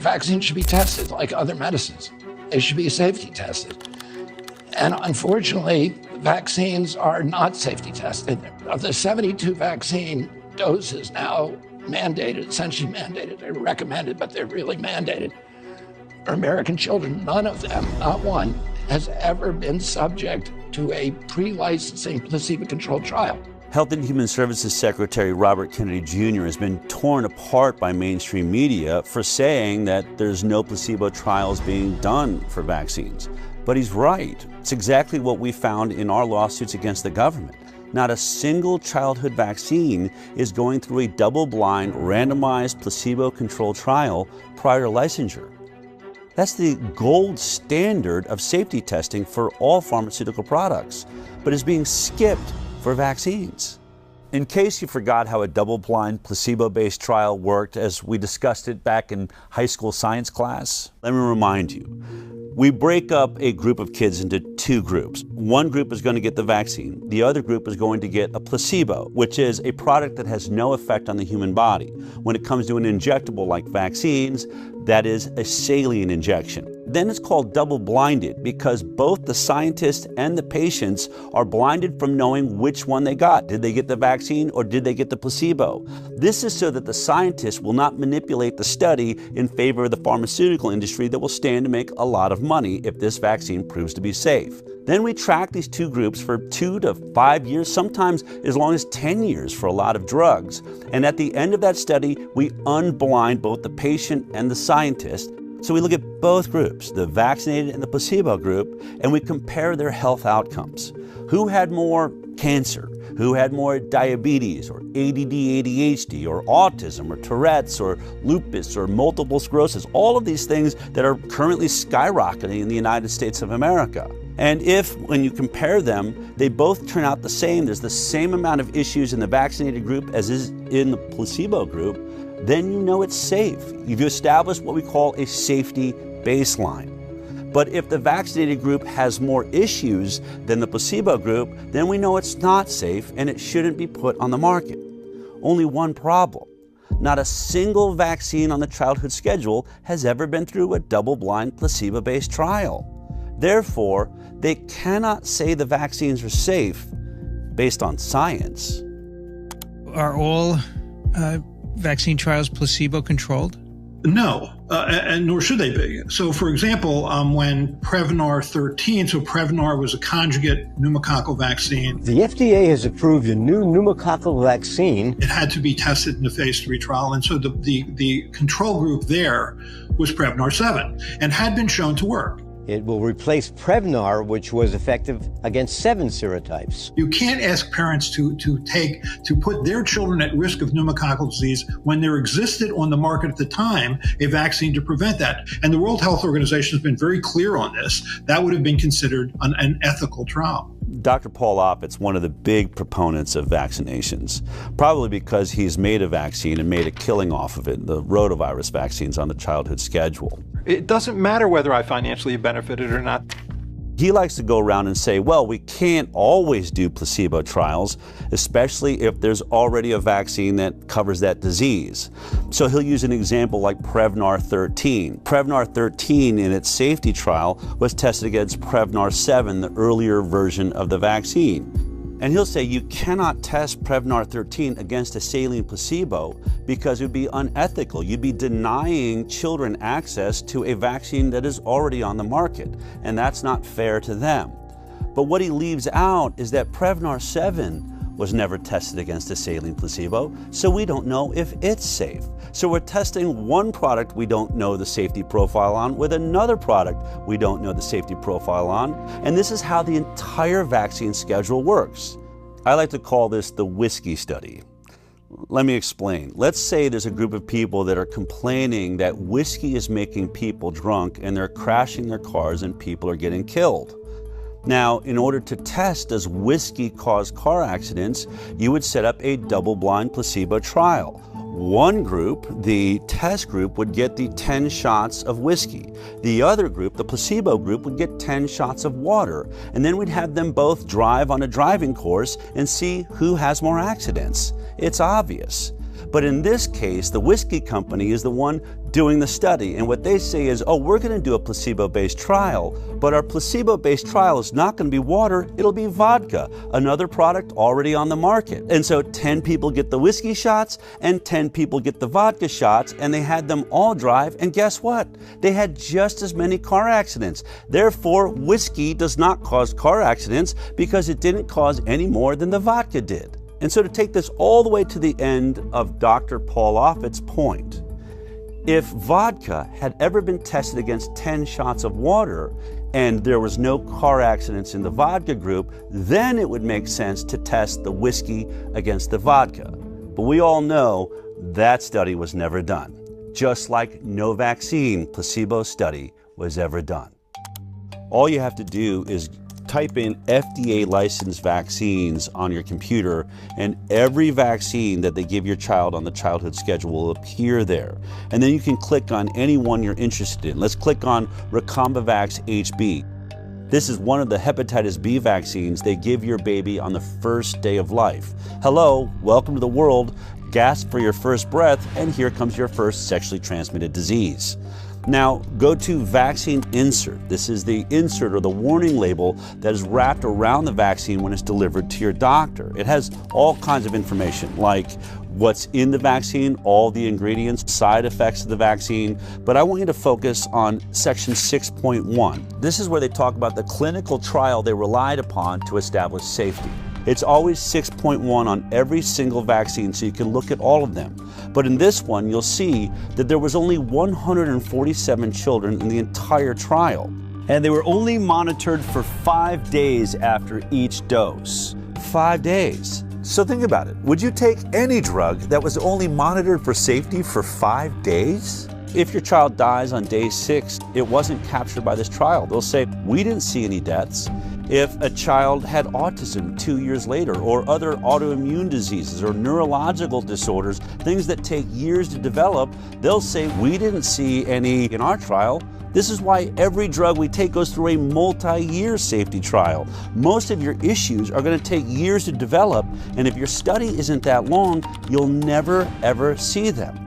vaccines should be tested like other medicines. They should be safety tested. And unfortunately, vaccines are not safety tested. Of the 72 vaccine doses now mandated, essentially mandated, they're recommended, but they're really mandated for American children, none of them, not one, has ever been subject to a pre-licensing placebo-controlled trial. Health and Human Services Secretary Robert Kennedy Jr. has been torn apart by mainstream media for saying that there's no placebo trials being done for vaccines. But he's right. It's exactly what we found in our lawsuits against the government. Not a single childhood vaccine is going through a double-blind, randomized, placebo-controlled trial prior to licensure. That's the gold standard of safety testing for all pharmaceutical products, but is being skipped for vaccines. In case you forgot how a double-blind, placebo-based trial worked as we discussed it back in high school science class, let me remind you. We break up a group of kids into two groups. One group is going to get the vaccine. The other group is going to get a placebo, which is a product that has no effect on the human body. When it comes to an injectable like vaccines, that is a saline injection. Then it's called double-blinded because both the scientists and the patients are blinded from knowing which one they got. Did they get the vaccine or did they get the placebo? This is so that the scientists will not manipulate the study in favor of the pharmaceutical industry that will stand to make a lot of money if this vaccine proves to be safe. Then we track these two groups for 2 to 5 years, sometimes as long as 10 years for a lot of drugs. And at the end of that study, we unblind both the patient and the scientist. So we look at both groups, the vaccinated and the placebo group, and we compare their health outcomes. Who had more cancer? Who had more diabetes or ADD, ADHD or autism or Tourette's or lupus or multiple sclerosis? All of these things that are currently skyrocketing in the United States of America. And if, when you compare them, they both turn out the same, there's the same amount of issues in the vaccinated group as is in the placebo group, then you know it's safe. You've established what we call a safety baseline. But if the vaccinated group has more issues than the placebo group, then we know it's not safe and it shouldn't be put on the market. Only one problem. Not a single vaccine on the childhood schedule has ever been through a double-blind, placebo-based trial. Therefore, they cannot say the vaccines are safe based on science. Are all vaccine trials placebo-controlled? No, and nor should they be. So, for example, when Prevnar 13, so Prevnar was a conjugate pneumococcal vaccine. The FDA has approved a new pneumococcal vaccine. It had to be tested in a phase 3 trial, and so the control group there was Prevnar 7 and had been shown to work. It will replace Prevnar, which was effective against 7 serotypes. You can't ask parents to put their children at risk of pneumococcal disease when there existed on the market at the time a vaccine to prevent that. And the World Health Organization has been very clear on this. That would have been considered an ethical trial. Dr. Paul Oppett's one of the big proponents of vaccinations, probably because he's made a vaccine and made a killing off of it, the rotavirus vaccines on the childhood schedule. It doesn't matter whether I financially benefited or not. He likes to go around and say, well, we can't always do placebo trials, especially if there's already a vaccine that covers that disease. So he'll use an example like Prevnar 13. Prevnar 13 in its safety trial was tested against Prevnar 7, the earlier version of the vaccine. And he'll say you cannot test Prevnar 13 against a saline placebo because it would be unethical. You'd be denying children access to a vaccine that is already on the market, and that's not fair to them. But what he leaves out is that Prevnar 7 was never tested against a saline placebo, so we don't know if it's safe. So we're testing one product we don't know the safety profile on with another product we don't know the safety profile on, and this is how the entire vaccine schedule works. I like to call this the whiskey study. Let me explain. Let's say there's a group of people that are complaining that whiskey is making people drunk and they're crashing their cars and people are getting killed. Now, in order to test does whiskey cause car accidents, you would set up a double-blind placebo trial. One group, the test group, would get the 10 shots of whiskey. The other group, the placebo group, would get 10 shots of water. And then we'd have them both drive on a driving course and see who has more accidents. It's obvious. But in this case, the whiskey company is the one doing the study. And what they say is, oh, we're going to do a placebo-based trial, but our placebo-based trial is not going to be water, it'll be vodka, another product already on the market. And so 10 people get the whiskey shots and 10 people get the vodka shots, and they had them all drive, and guess what? They had just as many car accidents. Therefore, whiskey does not cause car accidents because it didn't cause any more than the vodka did. And so to take this all the way to the end of Dr. Paul Offit's point, if vodka had ever been tested against 10 shots of water and there was no car accidents in the vodka group, then it would make sense to test the whiskey against the vodka. But we all know that study was never done, just like no vaccine placebo study was ever done. All you have to do is type in FDA licensed vaccines on your computer, and every vaccine that they give your child on the childhood schedule will appear there. And then you can click on any one you're interested in. Let's click on Recombavax HB. This is one of the hepatitis B vaccines they give your baby on the first day of life. Hello, welcome to the world. Gasp for your first breath, and here comes your first sexually transmitted disease. Now, go to vaccine insert. This is the insert or the warning label that is wrapped around the vaccine when it's delivered to your doctor. It has all kinds of information like what's in the vaccine, all the ingredients, side effects of the vaccine, but I want you to focus on section 6.1. This is where they talk about the clinical trial they relied upon to establish safety. It's always 6.1 on every single vaccine, so you can look at all of them. But in this one, you'll see that there was only 147 children in the entire trial. And they were only monitored for 5 days after each dose. 5 days. So think about it. Would you take any drug that was only monitored for safety for 5 days? If your child dies on day 6, it wasn't captured by this trial. They'll say, we didn't see any deaths. If a child had autism 2 years later, or other autoimmune diseases or neurological disorders, things that take years to develop, they'll say, we didn't see any in our trial. This is why every drug we take goes through a multi-year safety trial. Most of your issues are going to take years to develop, and if your study isn't that long, you'll never ever see them.